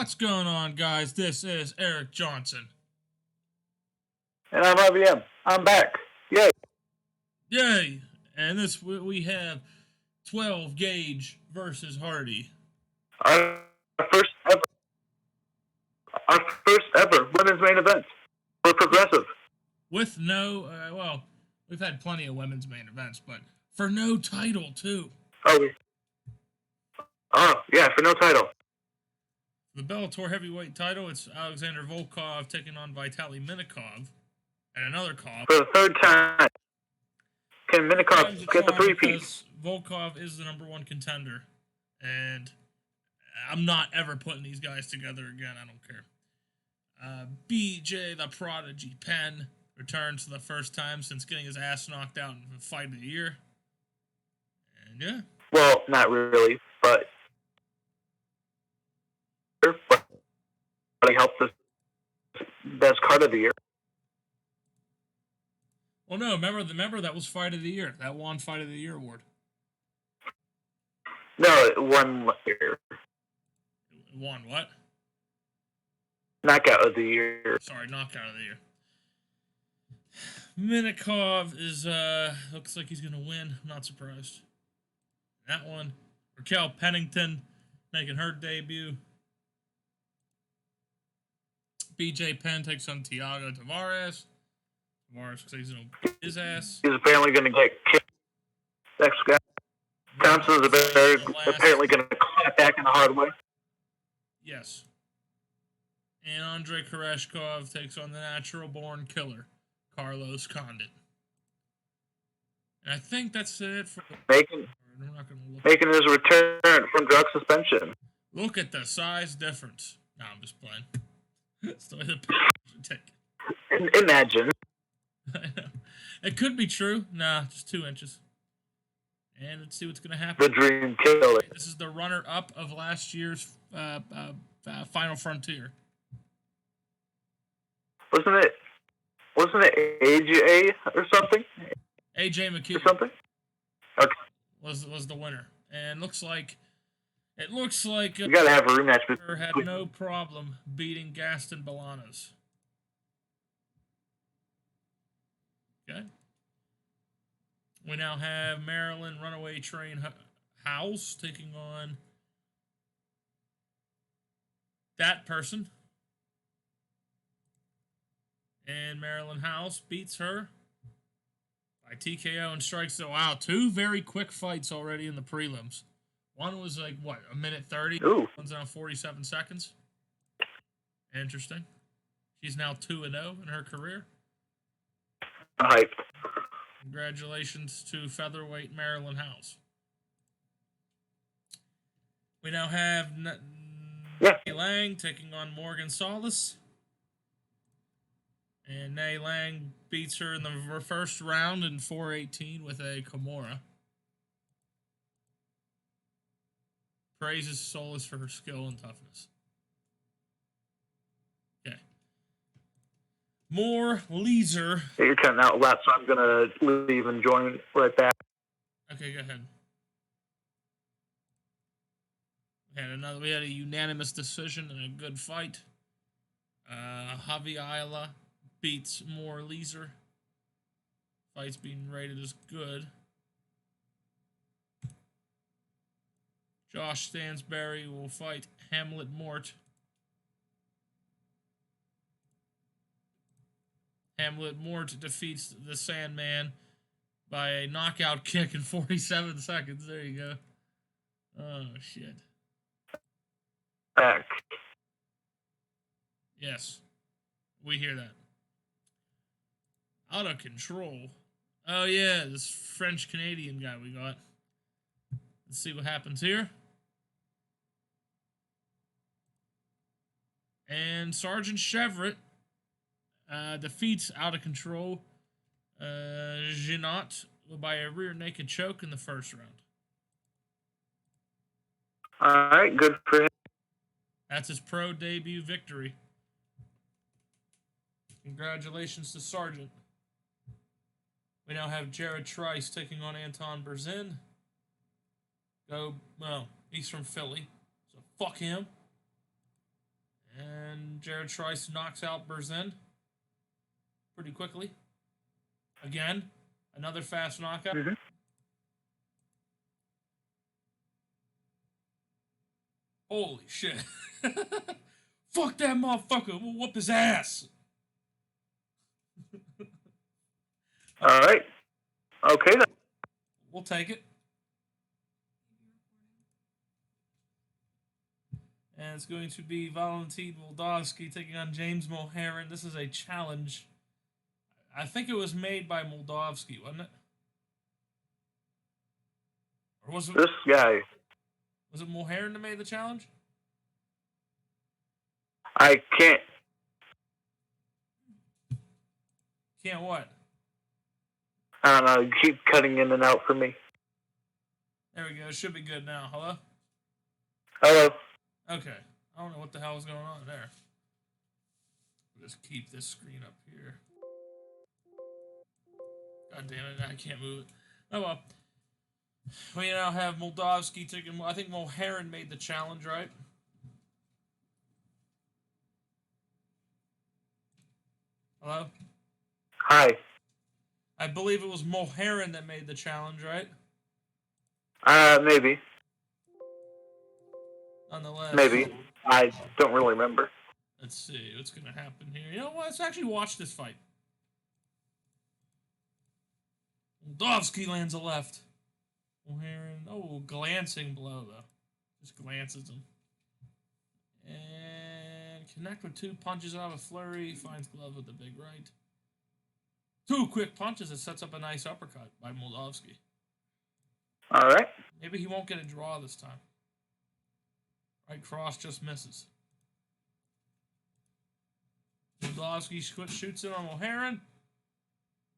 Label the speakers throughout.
Speaker 1: What's going on, guys? This is Eric Johnson.
Speaker 2: And I'm IBM. I'm back. Yay.
Speaker 1: Yay! And this we have 12 Gauge versus Hardy.
Speaker 2: Our first ever women's main event. We're progressive.
Speaker 1: With no, well, we've had plenty of women's main events, but for no title, too.
Speaker 2: Oh, yeah, for no title.
Speaker 1: The Bellator heavyweight title, it's Alexander Volkov taking on Vitaly Minakov. And another Kov.
Speaker 2: For the third time. Can Minakov get the three-piece?
Speaker 1: Volkov is the number one contender. And I'm not ever putting these guys together again. I don't care. BJ the Prodigy Penn returns for the first time since getting his ass knocked out in the fight of the year. And yeah.
Speaker 2: Well, not really, but he helped us best card of the year.
Speaker 1: Well, no, remember that was fight of the year. That won fight of the year award.
Speaker 2: No, it won year.
Speaker 1: It won what?
Speaker 2: Knockout of the year.
Speaker 1: Sorry, knockout of the year. Minakov is looks like he's gonna win. I'm not surprised. That one. Raquel Pennington making her debut. BJ Penn takes on Thiago Tavares. Tavares looks like he's gonna beat his ass.
Speaker 2: He's apparently gonna get kicked. Next guy. Thompson's apparently gonna clap back in the hard way.
Speaker 1: Yes. And Andrei Koreshkov takes on the natural-born killer, Carlos Condit. And I think that's it for
Speaker 2: making his return from drug suspension.
Speaker 1: Look at the size difference. No, I'm just playing. It's the way the take.
Speaker 2: Imagine.
Speaker 1: I know. It could be true. Nah, just 2 inches. And let's see what's going to happen.
Speaker 2: The dream killer.
Speaker 1: This is the runner-up of last year's Final Frontier.
Speaker 2: Wasn't it AJ or something?
Speaker 1: AJ McKee.
Speaker 2: Or something? Okay.
Speaker 1: Was the winner. And it looks like
Speaker 2: you gotta have a rematch.
Speaker 1: Had no problem beating Gaston Bolanos. Okay. We now have Maryland Runaway Train House taking on that person. And Maryland House beats her by TKO and strikes. So, wow, 2 very quick fights already in the prelims. One was like, what, a minute 30?
Speaker 2: Ooh.
Speaker 1: One's now 47 seconds. Interesting. She's now 2-0 in her career.
Speaker 2: Hyped.
Speaker 1: Congratulations to featherweight Maryland House. We now have Nay Lang taking on Morgan Solis. And Nay Lang beats her in the first round in 4:18 with a Kimura. Praises Solis for her skill and toughness. Okay. More Leeser.
Speaker 2: Hey, you're cutting out a lot, so I'm going to leave and join right back.
Speaker 1: Okay, go ahead. We had a unanimous decision and a good fight. Javi Ayala beats More Leeser. Fight's being rated as good. Josh Stansberry will fight Hamlet Mort. Hamlet Mort defeats the Sandman by a knockout kick in 47 seconds. There you go. Oh, shit.
Speaker 2: Back.
Speaker 1: Yes. We hear that. Out of control. Oh, yeah, this French-Canadian guy we got. Let's see what happens here. And Sergeant Chevrolet defeats Out of Control Ginot by a rear naked choke in the first round.
Speaker 2: All right, good for him.
Speaker 1: That's his pro debut victory. Congratulations to Sergeant. We now have Jared Trice taking on Anton Berzin. He's from Philly, so fuck him. Jared Trice knocks out Berzin pretty quickly. Again, another fast knockout.
Speaker 2: Mm-hmm.
Speaker 1: Holy shit. Fuck that motherfucker. We'll whoop his ass.
Speaker 2: All right. Okay, then.
Speaker 1: We'll take it. And it's going to be Valentin Moldavsky taking on James Mulheron. This is a challenge. I think it was made by Moldavsky, wasn't it? Or was it
Speaker 2: This guy?
Speaker 1: Was it Mulheron that made the challenge?
Speaker 2: I can't.
Speaker 1: Can't what?
Speaker 2: I don't know. You keep cutting in and out for me.
Speaker 1: There we go. It should be good now. Hello?
Speaker 2: Hello.
Speaker 1: Okay. I don't know what the hell is going on there. Just keep this screen up here. God damn it, I can't move it. Oh well. We now have Moldavsky taking... I think Mulheron made the challenge, right? Hello?
Speaker 2: Hi.
Speaker 1: I believe it was Mulheron that made the challenge, right?
Speaker 2: Maybe.
Speaker 1: Nonetheless.
Speaker 2: Maybe. I don't really remember.
Speaker 1: Let's see what's going to happen here. You know what? Let's actually watch this fight. Moldavsky lands a left. Mulheron, glancing blow, though. Just glances him. And connect with 2 punches out of a flurry. Finds glove with the big right. 2 quick punches. It sets up a nice uppercut by Moldavsky.
Speaker 2: All right.
Speaker 1: Maybe he won't get a draw this time. Right cross just misses. Moldavsky shoots in on Mulheron.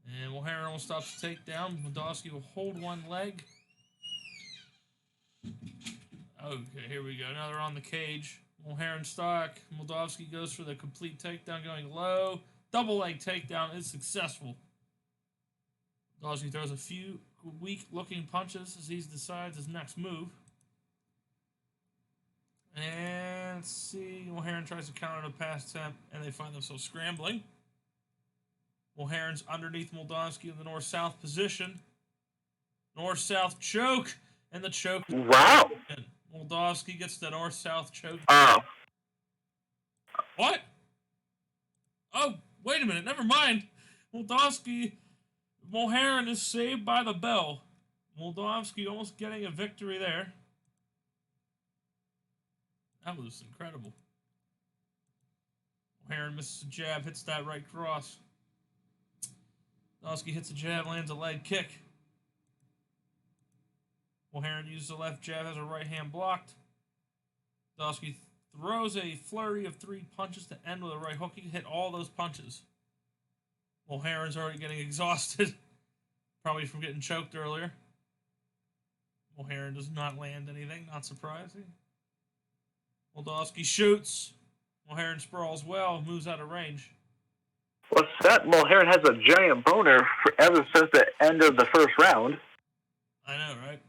Speaker 1: And Mulheron will stop the takedown. Moldavsky will hold one leg. Okay, here we go. Now they're on the cage. Mulheron stock. Moldavsky goes for the complete takedown, going low. Double leg takedown is successful. Moldavsky throws a few weak-looking punches as he decides his next move. And let's see. Mulheron tries to counter the pass attempt, and they find themselves scrambling. Mulheron's underneath Moldavsky in the north-south position. North-south choke, and the choke.
Speaker 2: Wow.
Speaker 1: Moldavsky gets the north-south choke.
Speaker 2: Oh.
Speaker 1: What? Oh, wait a minute. Never mind. Mulheron is saved by the bell. Moldavsky almost getting a victory there. That was incredible. Mulheron misses a jab, hits that right cross. Moldavsky hits a jab, lands a leg kick. Mulheron uses a left jab, has a right hand blocked. Moldavsky throws a flurry of 3 punches to end with a right hook. He can hit all those punches. Mulheron's already getting exhausted. Probably from getting choked earlier. Mulheron does not land anything, not surprising. Moldavsky shoots. Mulheron sprawls well, moves out of range.
Speaker 2: What's that? Mulheron has a giant boner ever since the end of the first round.
Speaker 1: I know, right?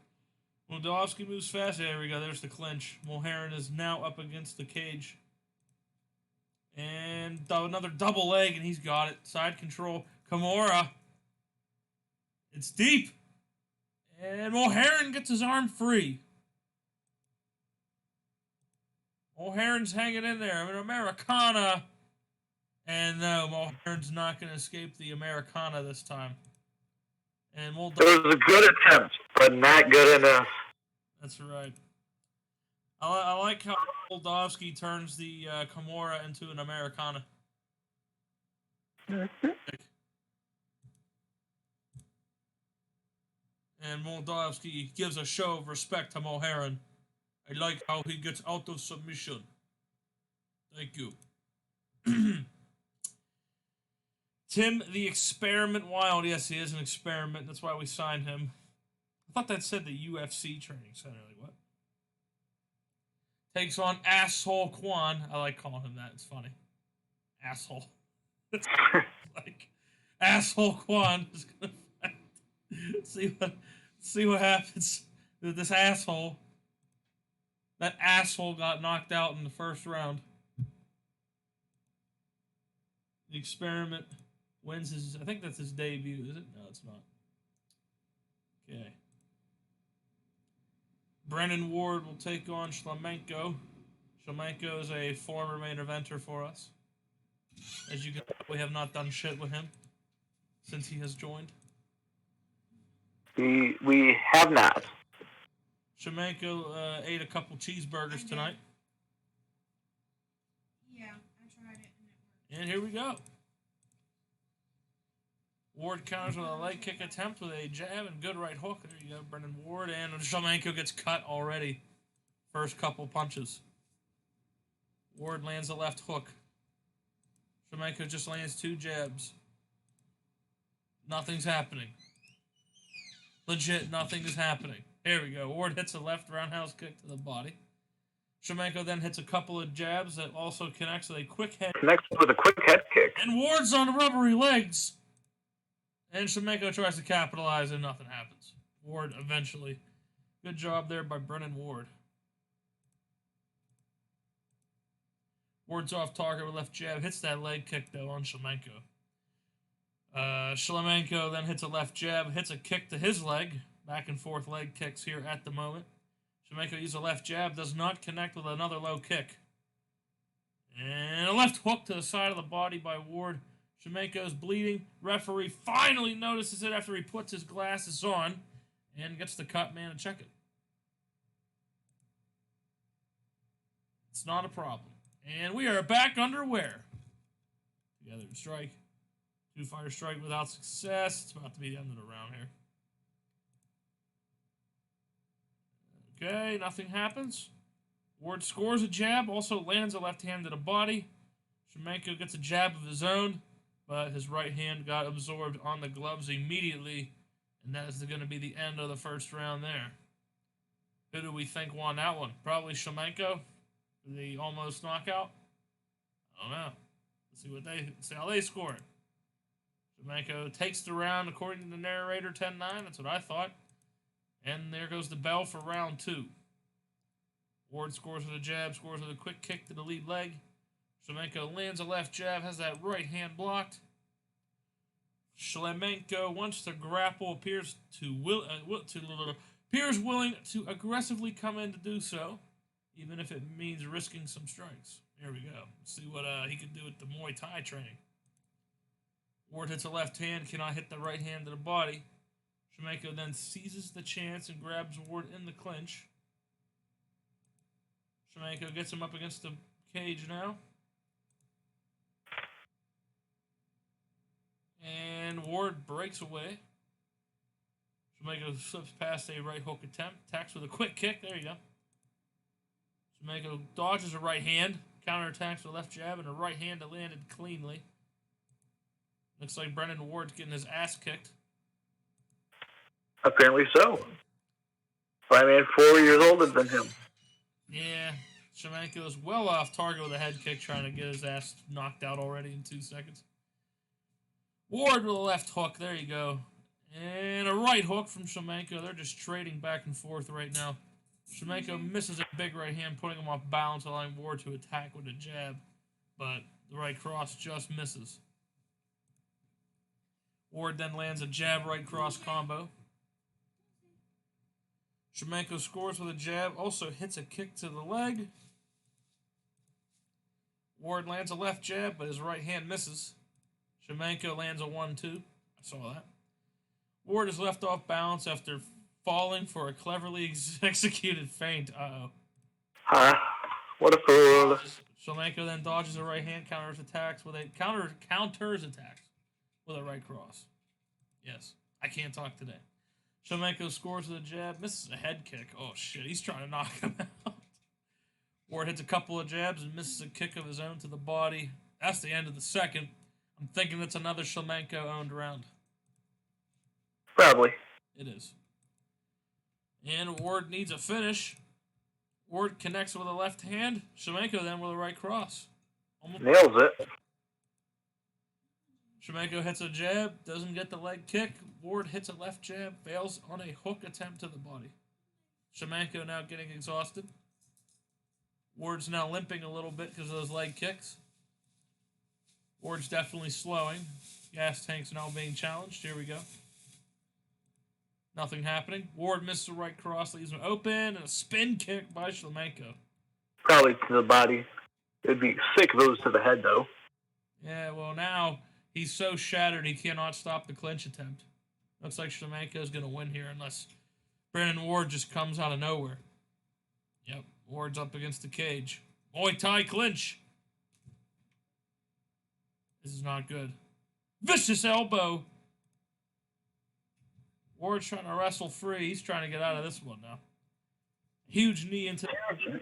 Speaker 1: Moldavsky moves fast. There we go. There's the clinch. Mulheron is now up against the cage. And another double leg, and he's got it. Side control. Kimura. It's deep. And Mulheron gets his arm free. Mulheron's hanging in there. I mean, Americana. And no, Mulheron's not going to escape the Americana this time. And
Speaker 2: It was a good attempt, but not good enough.
Speaker 1: That's right. I like how Moldavsky turns the Kimura into an Americana.
Speaker 2: Mm-hmm.
Speaker 1: And Moldavsky gives a show of respect to Mulheron. I like how he gets out of submission. Thank you. Tim the Experiment Wild. Yes, he is an experiment. That's why we signed him. I thought that said the UFC training center. Like, what? Takes on Asshole Quan. I like calling him that. It's funny. Asshole. It's like Asshole Quan is gonna fight. See what happens with this asshole. That asshole got knocked out in the first round. The experiment wins his. I think that's his debut, is it? No, it's not. Okay. Brennan Ward will take on Shlemenko. Shlemenko is a former main eventer for us. As you can tell, we have not done shit with him since he has joined.
Speaker 2: We have not.
Speaker 1: Shlemenko ate a couple cheeseburgers tonight.
Speaker 3: Yeah, I tried it and it worked.
Speaker 1: And here we go. Ward counters with a leg kick attempt with a jab and good right hook. There you go, Brennan Ward. And Shlemenko gets cut already. First couple punches. Ward lands a left hook. Shlemenko just lands 2 jabs. Nothing's happening. Legit, nothing is happening. Here we go. Ward hits a left roundhouse kick to the body. Shlemenko then hits a couple of jabs that also connects with a quick head.
Speaker 2: Connects with a quick head kick.
Speaker 1: And Ward's on the rubbery legs. And Shlemenko tries to capitalize and nothing happens. Ward eventually. Good job there by Brennan Ward. Ward's off target with left jab. Hits that leg kick though on Shlemenko. Shlemenko then hits a left jab. Hits a kick to his leg. Back and forth leg kicks here at the moment. Shlemenko uses a left jab. Does not connect with another low kick. And a left hook to the side of the body by Ward. Shlemenko's bleeding. Referee finally notices it after he puts his glasses on and gets the cut man to check it. It's not a problem. And we are back underwear. Together to strike. 2-fighter strike without success. It's about to be the end of the round here. Okay, nothing happens. Ward scores a jab, also lands a left hand to the body. Shlemenko gets a jab of his own, but his right hand got absorbed on the gloves immediately, and that is going to be the end of the first round there. Who do we think won that one? Probably Shlemenko, the almost knockout. I don't know. Let's see how they score it. Shlemenko takes the round according to the narrator 10-9. That's what I thought. And there goes the bell for round 2. Ward scores with a jab, scores with a quick kick to the lead leg. Shlemenko lands a left jab, has that right hand blocked. Shlemenko wants to grapple, appears willing to aggressively come in to do so, even if it means risking some strikes. Here we go. Let's see what he can do with the Muay Thai training. Ward hits a left hand, cannot hit the right hand to the body. Shlemenko then seizes the chance and grabs Ward in the clinch. Shlemenko gets him up against the cage now. And Ward breaks away. Shlemenko slips past a right hook attempt. Attacks with a quick kick. There you go. Shlemenko dodges a right hand. Counterattacks with a left jab and a right hand that landed cleanly. Looks like Brennan Ward's getting his ass kicked.
Speaker 2: Apparently so. By a man 4 years older than him.
Speaker 1: Yeah, Shlemenko is well off target with a head kick, trying to get his ass knocked out already in 2 seconds. Ward with a left hook. There you go. And a right hook from Shlemenko. They're just trading back and forth right now. Shlemenko misses a big right hand, putting him off balance, allowing Ward to attack with a jab. But the right cross just misses. Ward then lands a jab right cross combo. Shlemenko scores with a jab, also hits a kick to the leg. Ward lands a left jab, but his right hand misses. Shlemenko lands a 1-2. I saw that. Ward is left off balance after falling for a cleverly executed feint. Uh-oh.
Speaker 2: Huh? What a fool.
Speaker 1: Shlemenko then dodges a right hand, counters attacks with a right cross. Yes, I can't talk today. Shlemenko scores with a jab, misses a head kick. Oh shit, he's trying to knock him out. Ward hits a couple of jabs and misses a kick of his own to the body. That's the end of the second. I'm thinking it's another Shlemenko-owned round.
Speaker 2: Probably.
Speaker 1: It is. And Ward needs a finish. Ward connects with a left hand. Shlemenko then with a right cross.
Speaker 2: Nails it.
Speaker 1: Shlemenko hits a jab, doesn't get the leg kick. Ward hits a left jab, fails on a hook attempt to the body. Shlemenko now getting exhausted. Ward's now limping a little bit because of those leg kicks. Ward's definitely slowing. Gas tank's now being challenged. Here we go. Nothing happening. Ward misses the right cross, leaves him open, and a spin kick by Shlemenko.
Speaker 2: Probably to the body. It'd be sick if it was to the head, though.
Speaker 1: Yeah, well, now he's so shattered he cannot stop the clinch attempt. Looks like Shlemenko's going to win here unless Brandon Ward just comes out of nowhere. Yep, Ward's up against the cage. Muay Thai clinch. This is not good. Vicious elbow. Ward's trying to wrestle free. He's trying to get out of this one now. Huge knee into the...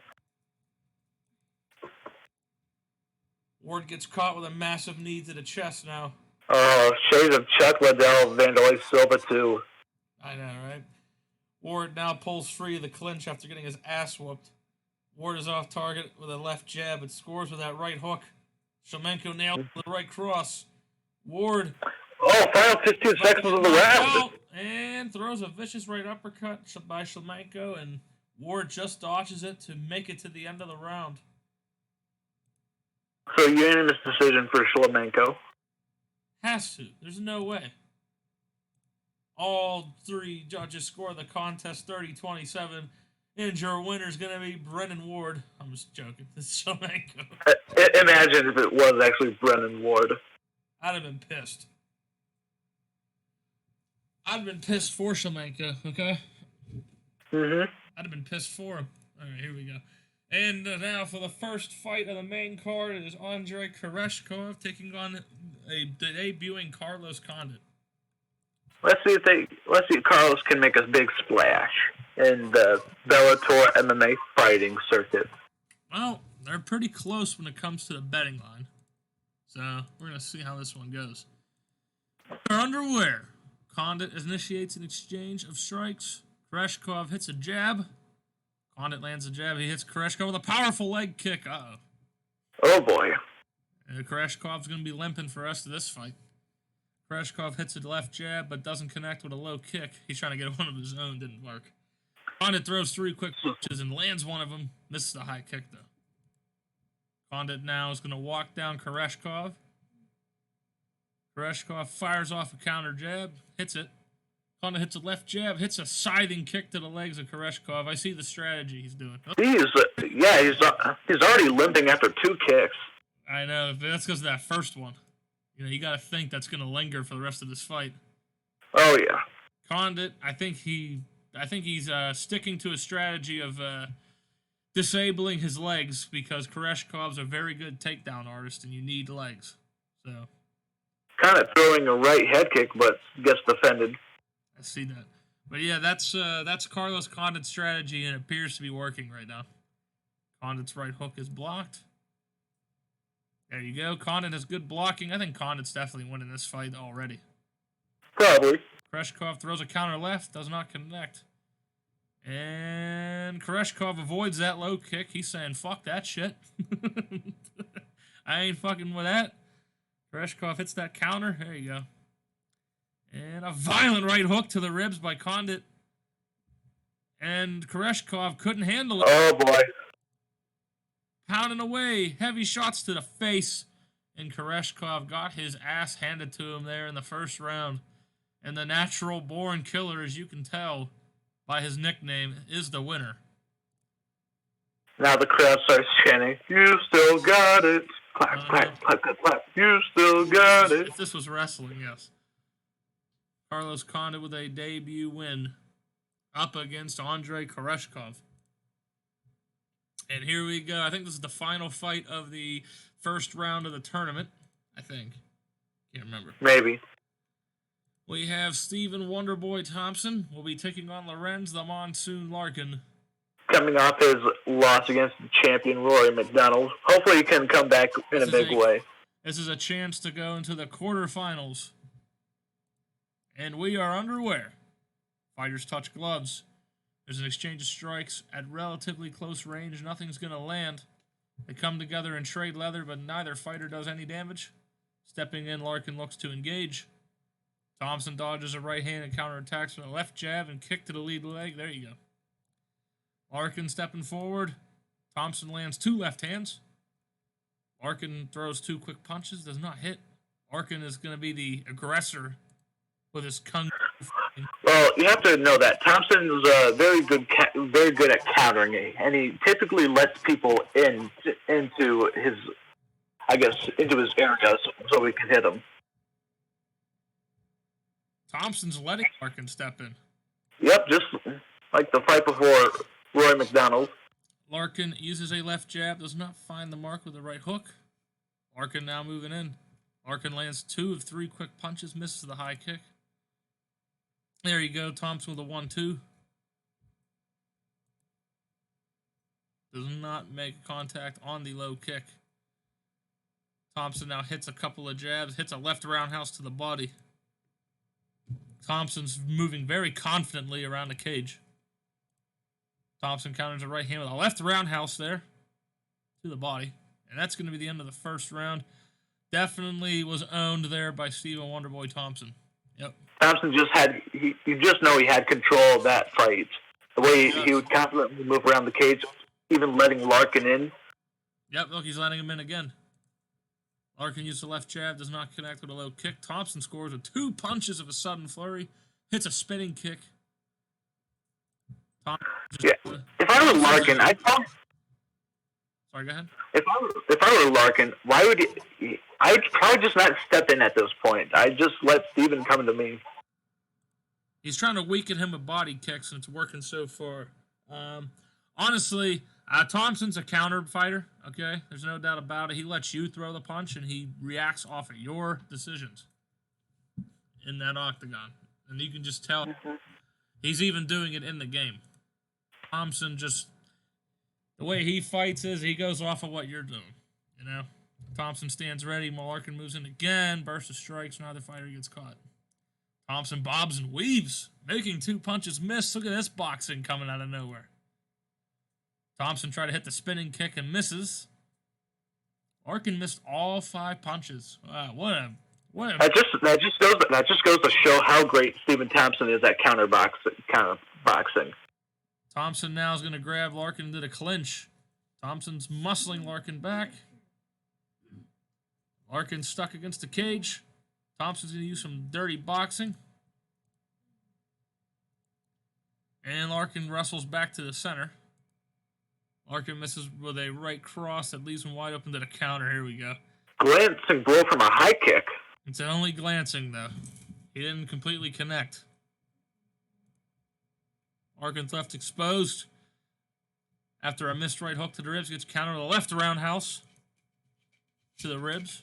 Speaker 1: Ward gets caught with a massive knee to the chest now.
Speaker 2: Oh, shades of Chuck Liddell, Vanderlei Silva, too.
Speaker 1: I know, right? Ward now pulls free of the clinch after getting his ass whooped. Ward is off target with a left jab, but scores with that right hook. Shlemenko nailed the right cross. Ward.
Speaker 2: Oh, final 15 seconds of the round.
Speaker 1: And throws a vicious right uppercut by Shlemenko, and Ward just dodges it to make it to the end of the round.
Speaker 2: So, unanimous decision for Shlemenko.
Speaker 1: Has to. There's no way. All three judges score the contest 30-27. And your winner is going to be Brennan Ward. I'm just joking. This is Shlemenko.
Speaker 2: Imagine if it was actually Brennan Ward.
Speaker 1: I'd have been pissed. I'd have been pissed for Shlemenko, okay?
Speaker 2: Mm-hmm.
Speaker 1: I'd have been pissed for him. All right, here we go. And now for the first fight of the main card, it is Andrei Koreshkov taking on the debuting Carlos Condit.
Speaker 2: Let's see if Carlos can make a big splash in the Bellator MMA fighting circuit.
Speaker 1: Well, they're pretty close when it comes to the betting line. So we're going to see how this one goes. They're underwhere. Condit initiates an exchange of strikes. Koreshkov hits a jab. Condit lands a jab. He hits Koreshkov with a powerful leg kick. Uh-oh.
Speaker 2: Oh, boy.
Speaker 1: Koreshkov's going to be limping for the rest of this fight. Koreshkov hits a left jab, but doesn't connect with a low kick. He's trying to get one of his own. Didn't work. Condit throws 3 quick punches and lands one of them. Misses the high kick, though. Condit now is going to walk down Koreshkov. Koreshkov fires off a counter jab. Hits it. Condit hits a left jab. Hits a scything kick to the legs of Koreshkov. I see the strategy he's doing.
Speaker 2: He's already limping after 2 kicks.
Speaker 1: I know. That's because of that first one. You know, you got to think that's going to linger for the rest of this fight.
Speaker 2: Oh, yeah.
Speaker 1: Condit, I think he's sticking to a strategy of disabling his legs because Koreshkov's a very good takedown artist, and you need legs. So
Speaker 2: kind of throwing a right head kick, but gets defended.
Speaker 1: I see that. But yeah, that's Carlos Condit's strategy, and it appears to be working right now. Condit's right hook is blocked. There you go. Condit has good blocking. I think Condit's definitely winning this fight already.
Speaker 2: Probably. Koreshkov
Speaker 1: throws a counter left. Does not connect. And Koreshkov avoids that low kick. He's saying, fuck that shit. I ain't fucking with that. Koreshkov hits that counter. There you go. And a violent right hook to the ribs by Condit. And Koreshkov couldn't handle it.
Speaker 2: Oh, boy.
Speaker 1: Pounding away. Heavy shots to the face. And Koreshkov got his ass handed to him there in the first round. And the natural-born killer, as you can tell by his nickname, is the winner.
Speaker 2: Now the crowd starts chanting, "You still got it." Clap, clap, clap, clap, clap. You still got it.
Speaker 1: If this was wrestling, yes. Carlos Condit with a debut win up against Andrei Koreshkov. And here we go. I think this is the final fight of the first round of the tournament. I think. Can't remember.
Speaker 2: Maybe.
Speaker 1: We have Stephen Wonderboy Thompson will be taking on Lorenz the Monsoon Larkin.
Speaker 2: Coming off his loss against the champion Rory McDonald. Hopefully he can come back in a big way.
Speaker 1: This is a chance to go into the quarterfinals. And we are underway. Fighters touch gloves. There's an exchange of strikes at relatively close range. Nothing's going to land. They come together and trade leather, but neither fighter does any damage. Stepping in, Larkin looks to engage. Thompson dodges a right hand and counterattacks with a left jab and kick to the lead leg. There you go. Larkin stepping forward. Thompson lands 2 left hands. Larkin throws 2 quick punches, does not hit. Larkin is going to be the aggressor with his kung fu fighting.
Speaker 2: Well, you have to know that Thompson is very good at countering it, and he typically lets people into his, into his area so we can hit him.
Speaker 1: Thompson's letting Larkin step in.
Speaker 2: Yep, just like the fight before Roy McDonald.
Speaker 1: Larkin uses a left jab, does not find the mark with the right hook. Larkin now moving in. Larkin lands 2 of 3 quick punches, misses the high kick. There you go, Thompson with a 1-2. Does not make contact on the low kick. Thompson now hits a couple of jabs, hits a left roundhouse to the body. Thompson's moving very confidently around the cage. Thompson counters a right hand with a left roundhouse there to the body. And that's going to be the end of the first round. Definitely was owned there by Stephen Wonderboy Thompson. Yep.
Speaker 2: Thompson just had, you just know he had control of that fight. The way he would confidently move around the cage, even letting Larkin in.
Speaker 1: Yep, look, he's letting him in again. Larkin used the left jab, does not connect with a low kick. Thompson scores with 2 punches of a sudden flurry. Hits a spinning kick.
Speaker 2: If I were Larkin,
Speaker 1: Sorry, go ahead.
Speaker 2: If I were Larkin, why would he? I would probably just not step in at this point. I'd just let Steven come to me.
Speaker 1: He's trying to weaken him with body kicks, and it's working so far. Honestly, Thompson's a counter fighter, okay? There's no doubt about it. He lets you throw the punch, and he reacts off of your decisions in that octagon. And you can just tell he's even doing it in the game. Thompson just, the way he fights is he goes off of what you're doing, you know? Thompson stands ready. Larkin moves in again. Burst of strikes. Neither fighter gets caught. Thompson bobs and weaves, making 2 punches miss. Look at this boxing coming out of nowhere. Thompson tried to hit the spinning kick and misses. Larkin missed all 5 punches. Wow, what a
Speaker 2: that just goes to show how great Stephen Thompson is at counterboxing.
Speaker 1: Thompson now is going to grab Larkin into the clinch. Thompson's muscling Larkin back. Larkin's stuck against the cage. Thompson's going to use some dirty boxing. And Larkin wrestles back to the center. Larkin misses with a right cross that leaves him wide open to the counter. Here we go.
Speaker 2: Glancing blow from a high kick.
Speaker 1: It's only glancing, though. He didn't completely connect. Larkin's left exposed. After a missed right hook to the ribs, gets countered with a left roundhouse to the ribs.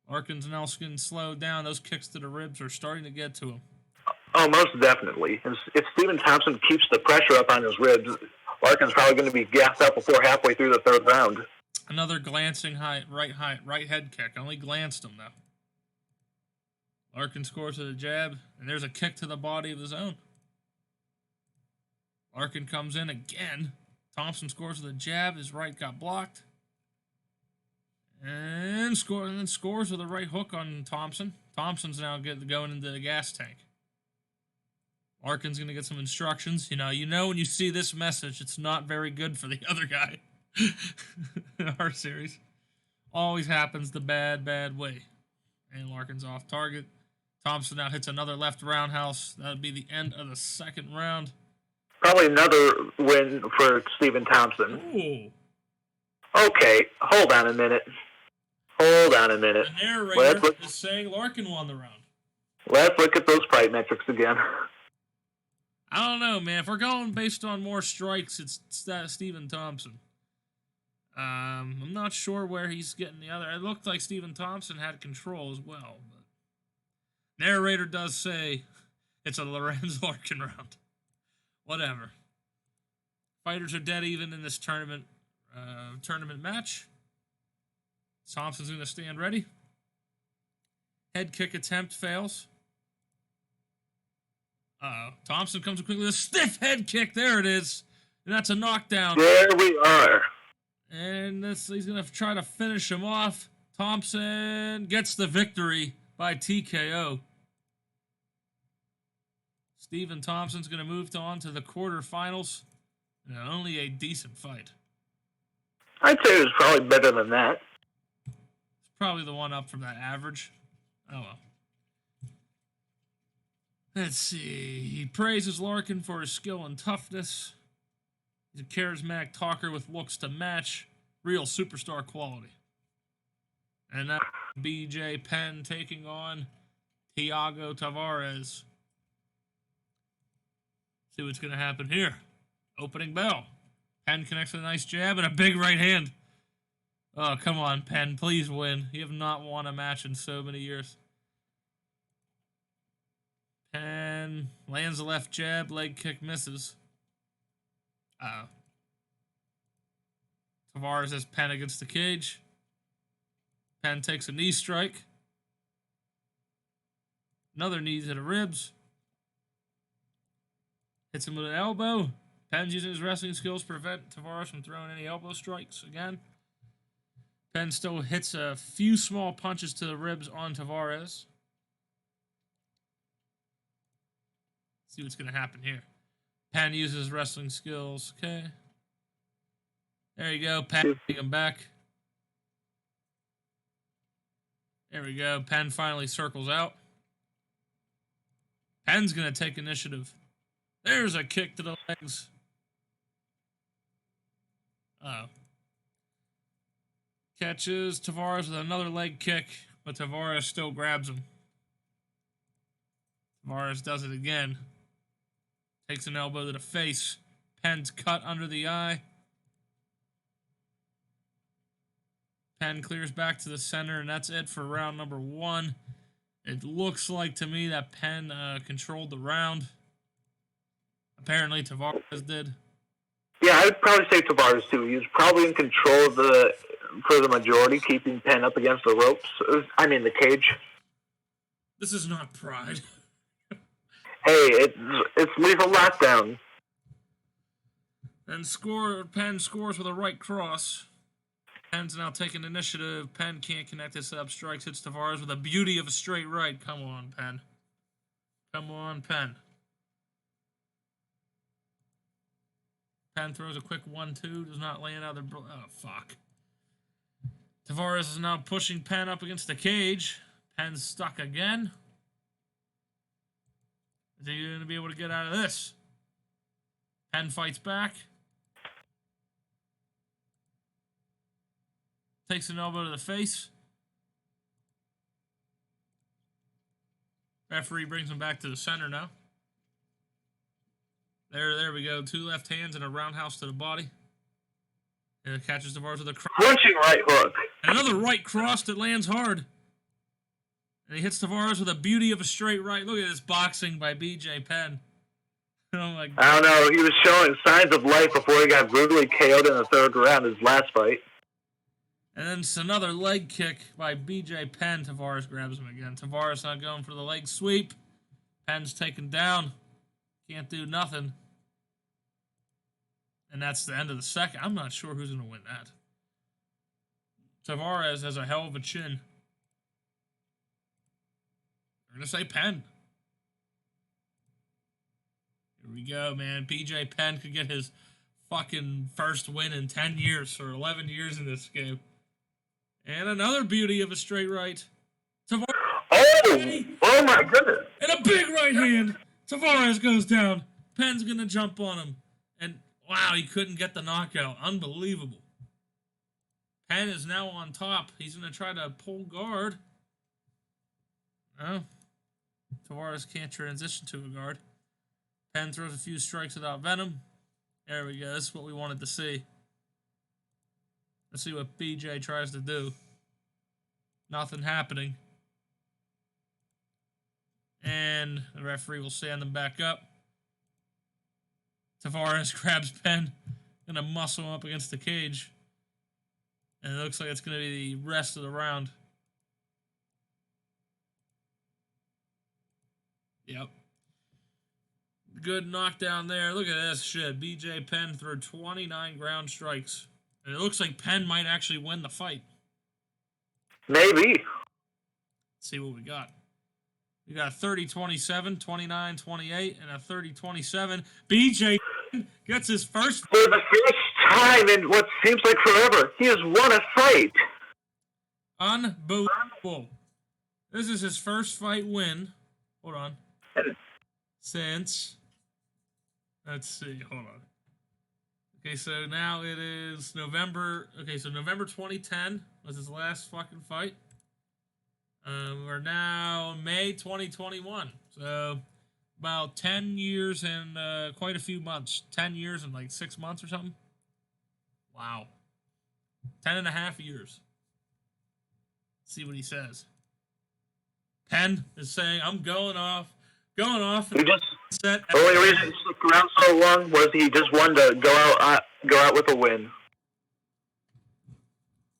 Speaker 1: Larkin's now getting slowed down. Those kicks to the ribs are starting to get to him.
Speaker 2: Oh, most definitely. If Stephen Thompson keeps the pressure up on his ribs, Larkin's probably going to be gassed out before halfway through the 3rd round.
Speaker 1: Another glancing right head kick. Only glanced him, though. Larkin scores with a jab, and there's a kick to the body of his own. Larkin comes in again. Thompson scores with a jab. His right got blocked. And scores with a right hook on Thompson. Thompson's now going into the gas tank. Larkin's going to get some instructions. You know when you see this message, it's not very good for the other guy in our series. Always happens the bad way. And Larkin's off target. Thompson now hits another left roundhouse. That would be the end of the 2nd round.
Speaker 2: Probably another win for Stephen Thompson.
Speaker 1: Ooh.
Speaker 2: Okay, hold on a minute.
Speaker 1: The narrator is saying Larkin won the round.
Speaker 2: Let's look at those fight metrics again.
Speaker 1: I don't know, man. If we're going based on more strikes, it's Stephen Thompson. I'm not sure where he's getting the other. It looked like Stephen Thompson had control as well. But narrator does say it's a Lorenz Larkin round. Whatever. Fighters are dead even in this tournament match. Thompson's going to stand ready. Head kick attempt fails. Thompson comes quickly with a stiff head kick. There it is. And that's a knockdown.
Speaker 2: There we are.
Speaker 1: And he's going to try to finish him off. Thompson gets the victory by TKO. Stephen Thompson's going to move on to the quarterfinals. Only a decent fight.
Speaker 2: I'd say it was probably better than that.
Speaker 1: Probably the one up from that average. Oh well. Let's see. He praises Larkin for his skill and toughness. He's a charismatic talker with looks to match. Real superstar quality. And that's BJ Penn taking on Thiago Tavares. See what's going to happen here. Opening bell. Penn connects with a nice jab and a big right hand. Oh, come on, Penn. Please win. You have not won a match in so many years. Penn lands the left jab. Leg kick misses. Tavares has Penn against the cage. Penn takes a knee strike. Another knee to the ribs. Hits him with an elbow. Penn's using his wrestling skills to prevent Tavares from throwing any elbow strikes again. Penn still hits a few small punches to the ribs on Tavares. See what's going to happen here. Penn uses his wrestling skills. Okay. There you go. Penn taking him back. There we go. Penn finally circles out. Penn's going to take initiative. There's a kick to the legs. Catches Tavares with another leg kick, but Tavares still grabs him. Tavares does it again. Takes an elbow to the face. Penn's cut under the eye. Penn clears back to the center, and that's it for round number 1. It looks like to me that Penn controlled the round. Apparently, Tavares did.
Speaker 2: Yeah, I would probably say Tavares too. He was probably in control for the majority, keeping Penn up against the ropes. The cage.
Speaker 1: This is not pride.
Speaker 2: Hey, it's lethal lockdown.
Speaker 1: And Penn scores with a right cross. Penn's now taking initiative. Penn can't connect his up. Strikes, hits Tavares with a beauty of a straight right. Come on, Penn. Come on, Penn. Penn throws a quick 1-2. Does not land out of the... Oh, fuck. Tavares is now pushing Penn up against the cage. Penn's stuck again. Is he going to be able to get out of this? Penn fights back. Takes an elbow to the face. Referee brings him back to the center now. There we go. 2 left hands and a roundhouse to the body. And it catches Tavares with a cross.
Speaker 2: Punching right hook.
Speaker 1: And another right cross that lands hard. And he hits Tavares with a beauty of a straight right. Look at this boxing by BJ Penn. Oh my God.
Speaker 2: I don't know. He was showing signs of life before he got brutally KO'd in the 3rd round, his last fight.
Speaker 1: And then it's another leg kick by BJ Penn. Tavares grabs him again. Tavares not going for the leg sweep. Penn's taken down. Can't do nothing. And that's the end of the second. I'm not sure who's going to win that. Tavares has a hell of a chin. We're going to say Penn. Here we go, man. BJ Penn could get his fucking first win in 10 years or 11 years in this game. And another beauty of a straight right. Tavares.
Speaker 2: Oh my goodness.
Speaker 1: And a big right hand. Tavares goes down. Penn's going to jump on him. And wow, he couldn't get the knockout. Unbelievable. Penn is now on top. He's going to try to pull guard. No. Tavares can't transition to a guard. Penn throws a few strikes without venom. There we go. This is what we wanted to see. Let's see what BJ tries to do. Nothing happening. And the referee will stand them back up. Tavares grabs Penn. Gonna muscle him up against the cage. And it looks like it's gonna be the rest of the round. Yep. Good knockdown there. Look at this shit. BJ Penn threw 29 ground strikes. And it looks like Penn might actually win the fight.
Speaker 2: Maybe.
Speaker 1: Let's see what we got. We got 30-27, 29-28, and a 30-27. BJ gets his first...
Speaker 2: For the first time in what seems like forever, he has won a fight.
Speaker 1: Unbelievable. This is his first fight win. Hold on. Since, let's see, hold on. Okay, so now it is November. Okay, so November 2010 was his last fucking fight. We're now May 2021. So about 10 years and quite a few months. 10 years and like 6 months or something. Wow. 10 and a half years. Let's see what he says. Penn is saying, I'm going off.
Speaker 2: The only reason he stuck around so long was he just wanted to go out with a win.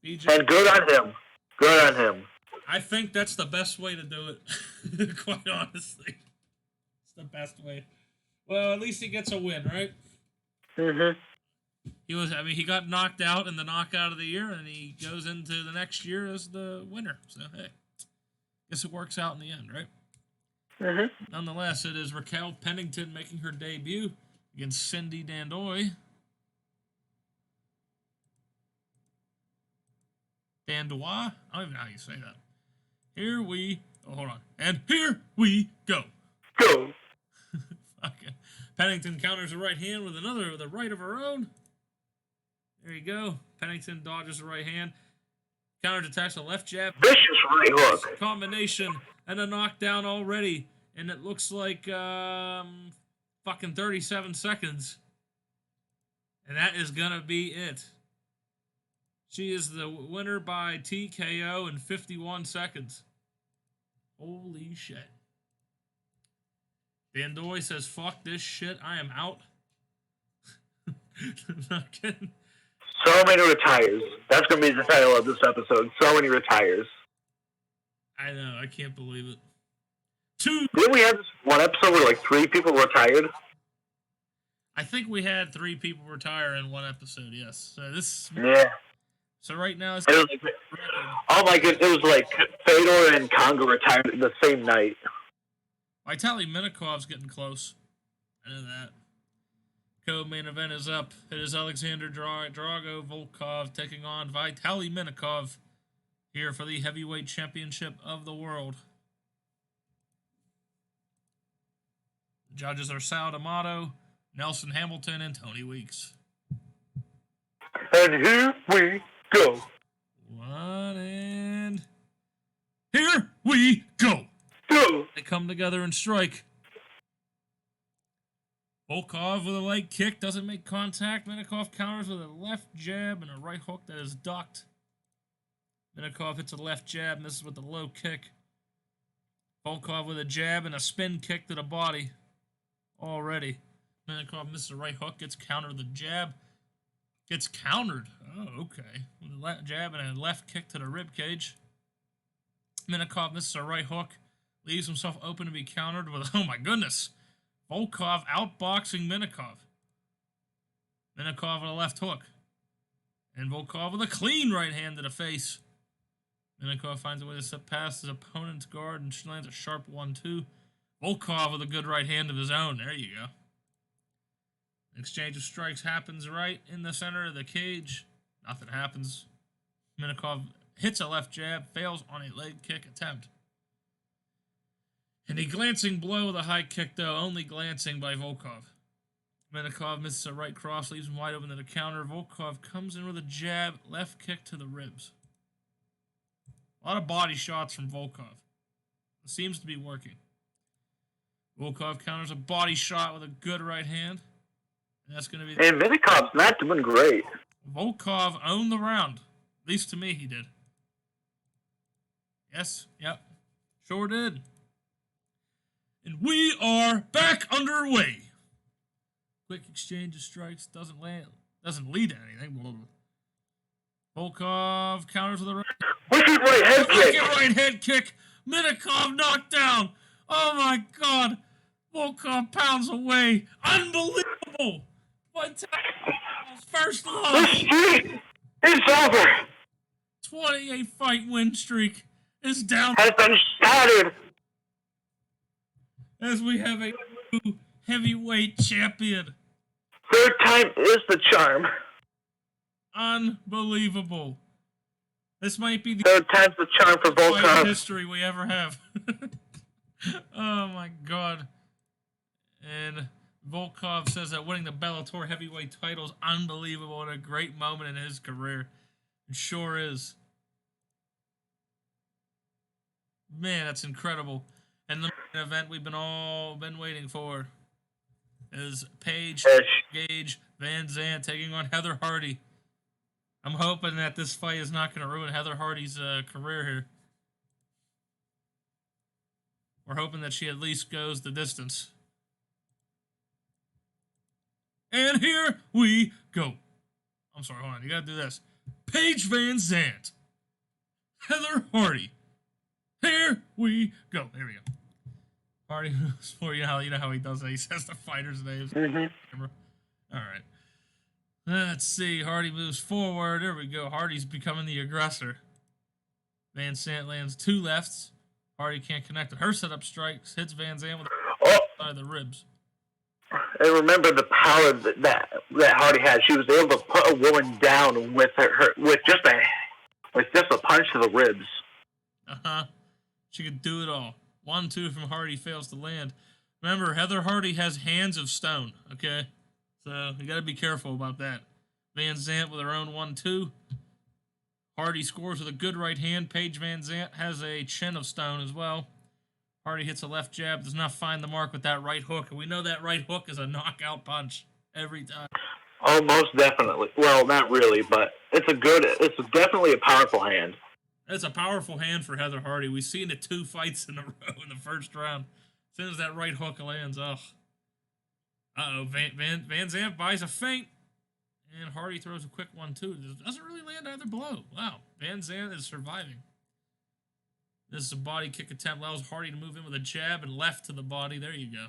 Speaker 1: BJ,
Speaker 2: and good on him. Good on him.
Speaker 1: I think that's the best way to do it. Quite honestly, it's the best way. Well, at least he gets a win, right?
Speaker 2: Mm-hmm.
Speaker 1: He got knocked out in the knockout of the year, and he goes into the next year as the winner. So hey, guess it works out in the end, right?
Speaker 2: Mm-hmm.
Speaker 1: Nonetheless, it is Raquel Pennington making her debut against Cindy Dandoy. Dandoy? I don't even know how you say that. Hold on. And here we go.
Speaker 2: Go.
Speaker 1: Fucking Pennington counters the right hand with the right of her own. There you go. Pennington dodges the right hand. Counters attacks a left jab.
Speaker 2: Vicious right hook.
Speaker 1: Combination and a knockdown already. And it looks like fucking 37 seconds. And that is going to be it. She is the winner by TKO in 51 seconds. Holy shit. Dandoy says, fuck this shit. I am out. I'm not kidding.
Speaker 2: So many retires. That's going to be the title of this episode. So many retires.
Speaker 1: I know. I can't believe it.
Speaker 2: Didn't we have this one episode where like 3 people retired?
Speaker 1: I think we had 3 people retire in one episode, yes. So this...
Speaker 2: Yeah.
Speaker 1: So right now...
Speaker 2: It was like, oh my goodness, it was like Fedor and Congo retired the same night.
Speaker 1: Vitaly Minikov's getting close. I know that. Co-main event is up. It is Alexander Drago Volkov taking on Vitaly Minikov here for the heavyweight championship of the world. The judges are Sal D'Amato, Nelson Hamilton, and Tony Weeks.
Speaker 2: And here we go.
Speaker 1: And here we go.
Speaker 2: Go.
Speaker 1: They come together and strike. Volkov with a leg kick, doesn't make contact. Minikov counters with a left jab and a right hook that is ducked. Minikov hits a left jab, misses with a low kick. Volkov with a jab and a spin kick to the body. Already. Minikov misses a right hook, gets countered with a jab. Gets countered. Oh, okay. With a left jab and a left kick to the rib cage. Minikov misses a right hook. Leaves himself open to be countered with, oh my goodness. Volkov outboxing Minikov. Minikov with a left hook. And Volkov with a clean right hand to the face. Minikov finds a way to step past his opponent's guard and lands a sharp 1-2. Volkov with a good right hand of his own. There you go. Exchange of strikes happens right in the center of the cage. Nothing happens. Minikov hits a left jab, fails on a leg kick attempt. And a glancing blow with a high kick, though, only glancing by Volkov. Minikov misses a right cross, leaves him wide open to the counter. Volkov comes in with a jab, left kick to the ribs. A lot of body shots from Volkov. It seems to be working. Volkov counters a body shot with a good right hand. And that's going to be...
Speaker 2: And Minikov's not doing great.
Speaker 1: Volkov owned the round. At least to me, he did. Yes, yep. Sure did. And we are back underway. Quick exchange of strikes. Doesn't lead to anything. Volkov counters with a
Speaker 2: wicked right head kick.
Speaker 1: Wicked right head kick. Minikov knocked down. Oh my God. Volkov pounds away. Unbelievable. Vitaly's first loss.
Speaker 2: The streak is over.
Speaker 1: 28 fight win streak is down.
Speaker 2: Has been shattered.
Speaker 1: As we have a new heavyweight champion.
Speaker 2: Third time is the charm.
Speaker 1: Unbelievable. This might be the
Speaker 2: Third time's the charm for
Speaker 1: fight in
Speaker 2: Volkov.
Speaker 1: history we ever have. Oh my god. And Volkov says that winning the Bellator heavyweight title is unbelievable and a great moment in his career. It sure is. Man, that's incredible. And the main event we've been waiting for is Paige Gage Van Zandt taking on Heather Hardy. I'm hoping that this fight is not going to ruin Heather Hardy's career here. We're hoping that she at least goes the distance. And here we go. I'm sorry, hold on. You got to do this. Paige Van Zandt. Heather Hardy. Here we go. There we go. Hardy moves forward. You know how he does it. He says the fighters' names.
Speaker 2: Mm-hmm.
Speaker 1: All right. Let's see. Hardy moves forward. There we go. Hardy's becoming the aggressor. Van Zandt lands 2 lefts. Hardy can't connect with her setup strikes. Hits Van Zandt with the side of the ribs.
Speaker 2: And remember the power that Hardy had. She was able to put a woman down with with just a punch to the ribs.
Speaker 1: She could do it all. 1-2 from Hardy fails to land. Remember, Heather Hardy has hands of stone. Okay, so you got to be careful about that. Van Zandt with her own 1-2. Hardy scores with a good right hand. Paige Van Zandt has a chin of stone as well. Hardy hits a left jab, does not find the mark with that right hook. And we know that right hook is a knockout punch every time.
Speaker 2: Oh, most definitely. Well, not really, but it's definitely a powerful hand.
Speaker 1: It's a powerful hand for Heather Hardy. We've seen it 2 fights in a row in the first round. As soon as that right hook lands, Van Zandt buys a feint. And Hardy throws a quick 1-2. Doesn't really land either blow. Wow. Van Zandt is surviving. This is a body kick attempt. Allows Hardy to move in with a jab and left to the body. There you go.